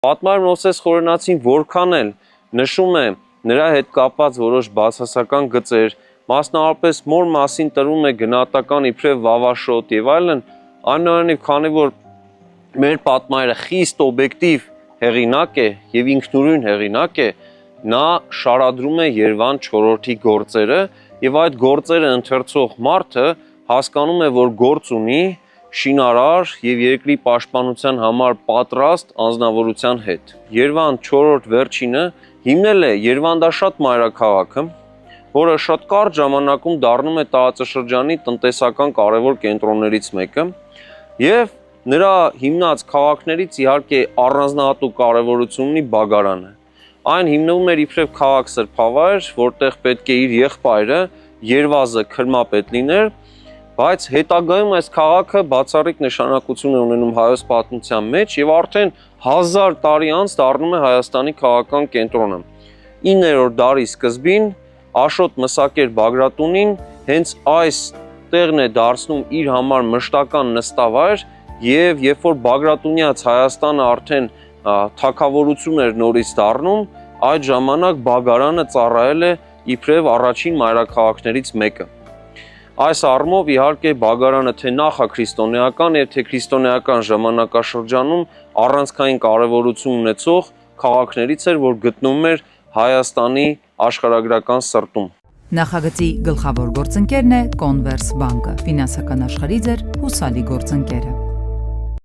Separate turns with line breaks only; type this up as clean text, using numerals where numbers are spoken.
Պատմար Մովսես Խորենացին որքան էլ նշում է նրա հետ կապված որոշ բացասական գծեր, մասնավորապես մոր մասին տրվում է գնահատական իբրև վավաշոտ եւ այլն, այնուամենայնիվ քանի որ մեր պատմայրը խիստ օբյեկտիվ հեղինակ է եւ ինքնուրույն հեղինակ է, նա շարադրում է Երվան 4-րդի գործերը եւ այդ գործերը ընթերցող մարդը հասկանում է, որ գործ ունի շինարար եւ երկրի պաշտպանության համար պատրաստ անձնավորության հետ։ Երվան 4-րդ վերջինը հիմնել է Երվանդաշատ մայրաքաղաքը, որը շատ կարճ ժամանակում դառնում է տարածաշրջանի տնտեսական կարևոր կենտրոններից մեկը եւ նրա հիմնած քաղաքներից իհարկե առանձնահատուկ կարևորություն ունի Բագարանը։ Այն հիմնվում էր իբրև քաղաք սրբավայր, որտեղ պետք է իր եղբայրը Երվազը քրմապետ լիներ, բայց հետագայում այս քաղաքը բացառիկ նշանակություն է ունենում հայոց պատմության մեջ եւ արդեն 1000 տարի անց դառնում է Հայաստանի քաղաքական կենտրոնը։ 9-րդ դարի սկզբին Աշոտ Մսակեր Բագրատունին հենց այս տեղն է դարձնում իր համար մշտական նստավայր եւ երբ որ Բագրատունյաց Հայաստանը արդեն թագավորություն էր նորից դառնում, այդ ժամանակ Բագարանը ծառայել է իբրև առաջին մայրաքաղաքներից մեկը։ Այս առումով իհարկե Բագարանը թե նախաքրիստոնեական եւ թե քրիստոնեական ժամանակաշրջանում առանցքային կարևորություն ունեցող քաղաքներից էր, որ գտնվում էր Հայաստանի աշխարհագրական սրտում։
Նախագծի գլխավոր գործընկերն է Converse բանկը, ֆինանսական աշխարհի ձեր հուսալի գործընկերը։